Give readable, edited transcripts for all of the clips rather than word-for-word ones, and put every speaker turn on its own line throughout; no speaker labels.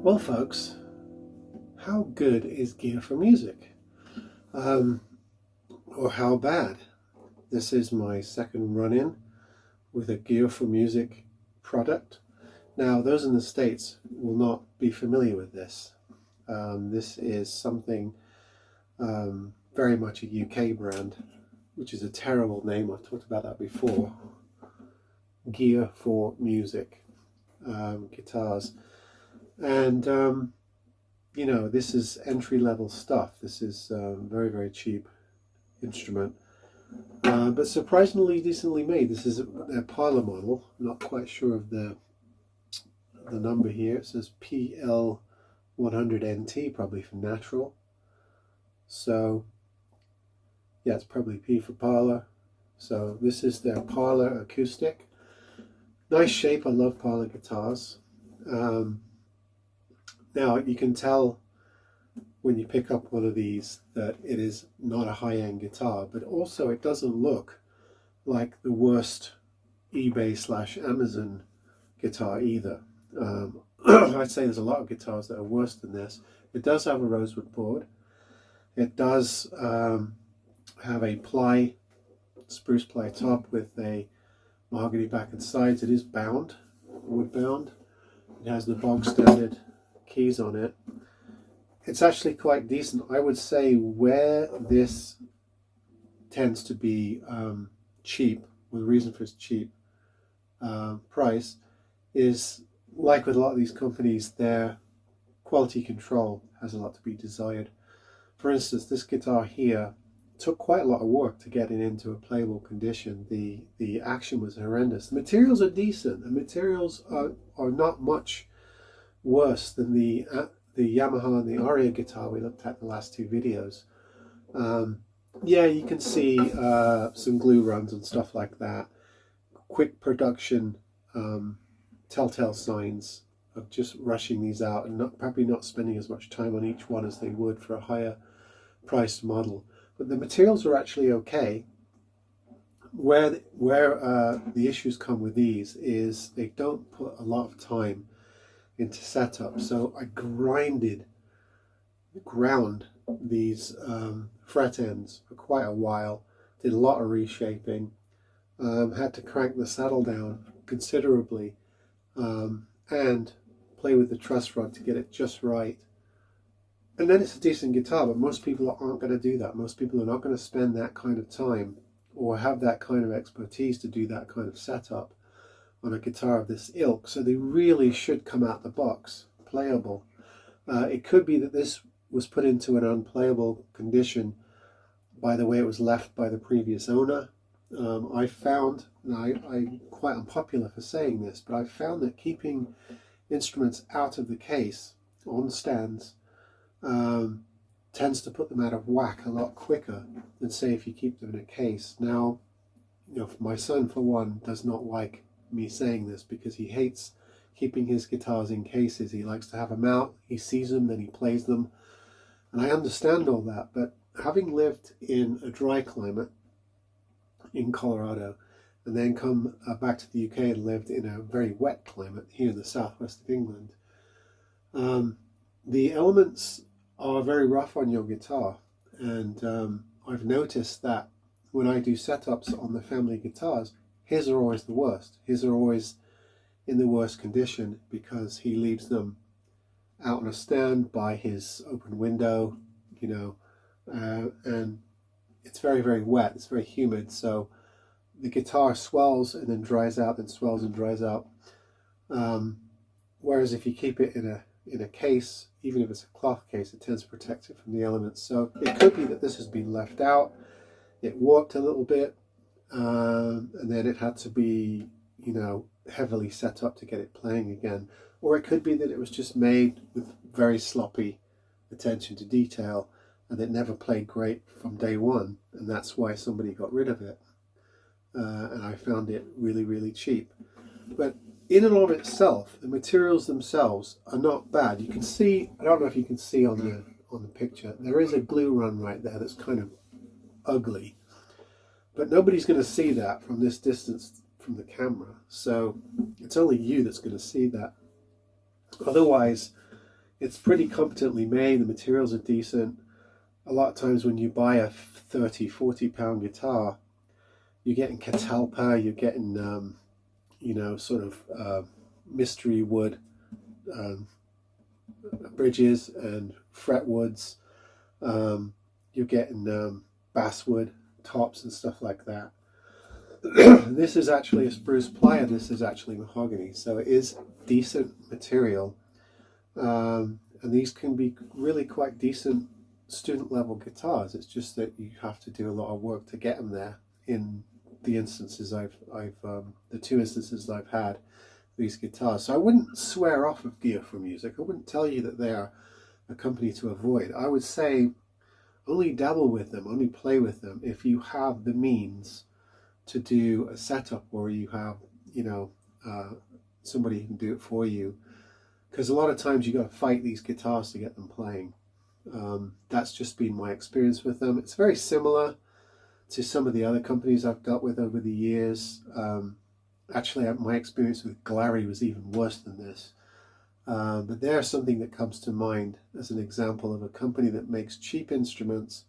Well, folks, how good is Gear4Music? Or how bad? This is my second run-in with a Gear4Music product. Now, those in the States will not be familiar with this. This is something very much a UK brand, which is a terrible name. I've talked about that before. Gear4Music guitars. And, you know, this is entry-level stuff. This is very, very cheap instrument, but surprisingly decently made. This is a parlor model. I'm not quite sure of the number here. It says PL100NT, probably for natural. So, yeah, it's probably P for parlor. So this is their parlor acoustic. Nice shape. I love parlor guitars. Now, you can tell when you pick up one of these that it is not a high-end guitar, but also it doesn't look like the worst eBay/Amazon guitar either. I'd say there's a lot of guitars that are worse than this. It does have a rosewood board. It does have a spruce ply top with a mahogany back and sides. It is bound, wood bound. It has the bog standard keys on it. It's actually quite decent. I would say where this tends to be cheap, well, the reason for its cheap price is, like with a lot of these companies, their quality control has a lot to be desired. For instance, this guitar here took quite a lot of work to get it into a playable condition. The action was horrendous. The materials are decent. The materials are not much worse than the Yamaha and the Aria guitar we looked at in the last two videos. Yeah, you can see some glue runs and stuff like that. Quick production telltale signs of just rushing these out and probably not spending as much time on each one as they would for a higher priced model. But the materials are actually okay. Where the issues come with these is they don't put a lot of time into setup. So I ground these fret ends for quite a while, did a lot of reshaping, had to crank the saddle down considerably, and play with the truss rod to get it just right. And then it's a decent guitar, but most people aren't going to do that. Most people are not going to spend that kind of time or have that kind of expertise to do that kind of setup on a guitar of this ilk. So they really should come out the box playable. It could be that this was put into an unplayable condition by the way it was left by the previous owner. I found, and I'm quite unpopular for saying this, but I found that keeping instruments out of the case on stands tends to put them out of whack a lot quicker than, say, if you keep them in a case. Now, you know, my son, for one, does not like me saying this because he hates keeping his guitars in cases. He likes to have them out, he sees them, then he plays them. And I understand all that, but having lived in a dry climate in Colorado and then come back to the UK and lived in a very wet climate here in the southwest of England, the elements are very rough on your guitar. And I've noticed that when I do setups on the family guitars, his are always the worst. His are always in the worst condition because he leaves them out on a stand by his open window, you know, and it's very, very wet. It's very humid. So the guitar swells and then dries out, then swells and dries out. Whereas if you keep it in a case, even if it's a cloth case, it tends to protect it from the elements. So it could be that this has been left out. It warped a little bit, and then it had to be, you know, heavily set up to get it playing again. Or it could be that it was just made with very sloppy attention to detail and it never played great from day one, and that's why somebody got rid of it. And I found it really, really cheap. But in and of itself, the materials themselves are not bad. You can see, I don't know if you can see on the picture, there is a glue run right there that's kind of ugly. But nobody's going to see that from this distance from the camera. So it's only you that's going to see that. Otherwise, it's pretty competently made. The materials are decent. A lot of times when you buy a 30, 40 pound guitar, you're getting catalpa, you're getting, you know, sort of mystery wood bridges and fretwoods. You're getting basswood tops and stuff like that. This is actually a spruce ply, and this is actually mahogany, so it is decent material. And these can be really quite decent student level guitars. It's just that you have to do a lot of work to get them there. In the instances the two instances I've had these guitars, so I wouldn't swear off of Gear4Music. I wouldn't tell you that they are a company to avoid. I would say only dabble with them, only play with them if you have the means to do a setup, or you have, you know, somebody who can do it for you. Because a lot of times you got to fight these guitars to get them playing. That's just been my experience with them. It's very similar to some of the other companies I've dealt with over the years. Actually, my experience with Glary was even worse than this. But there's something that comes to mind as an example of a company that makes cheap instruments,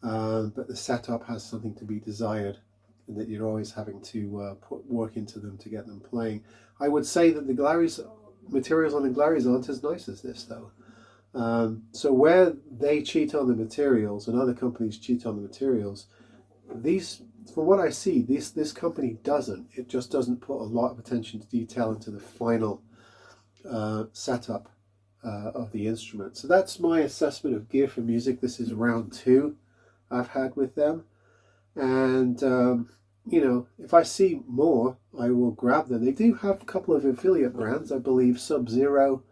but the setup has something to be desired, and that you're always having to put work into them to get them playing. I would say that the Glary's materials on the Glary's aren't as nice as this, though. So where they cheat on the materials and other companies cheat on the materials, these, from what I see, this company doesn't. It just doesn't put a lot of attention to detail into the final setup of the instrument. So that's my assessment of Gear4Music. This is round 2 I've had with them, and you know, if I see more, I will grab them. They do have a couple of affiliate brands. I believe Sub-Zero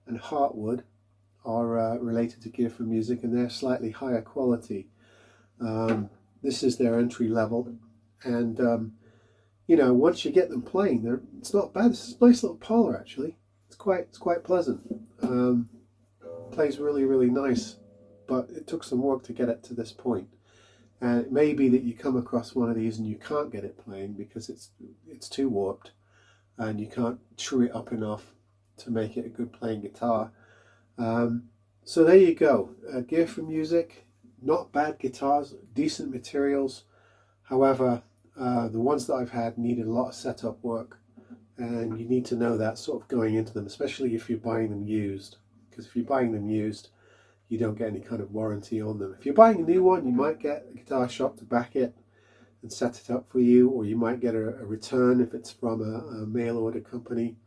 and Heartwood are related to Gear4Music, and they're slightly higher quality. This is their entry level, and you know, once you get them playing, it's not bad. This is a nice little parlor, actually. It's quite pleasant. Plays really, really nice, but it took some work to get it to this point. And it may be that you come across one of these and you can't get it playing because it's too warped, and you can't true it up enough to make it a good playing guitar. So there you go. Gear4Music, not bad guitars, decent materials. However, the ones that I've had needed a lot of setup work, and you need to know that sort of going into them, especially if you're buying them used. Because if you're buying them used, you don't get any kind of warranty on them. If you're buying a new one, you might get a guitar shop to back it and set it up for you, or you might get a return if it's from a mail order company.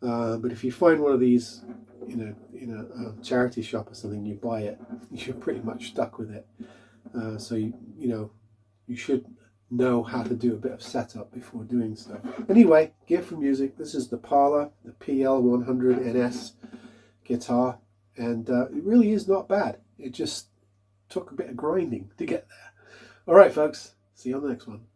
But if you find one of these in a charity shop or something, you buy it, you're pretty much stuck with it. So you should know how to do a bit of setup before doing so. Anyway, Gear4Music. This is the Parlor, the PL100NS guitar. And it really is not bad. It just took a bit of grinding to get there. All right, folks. See you on the next one.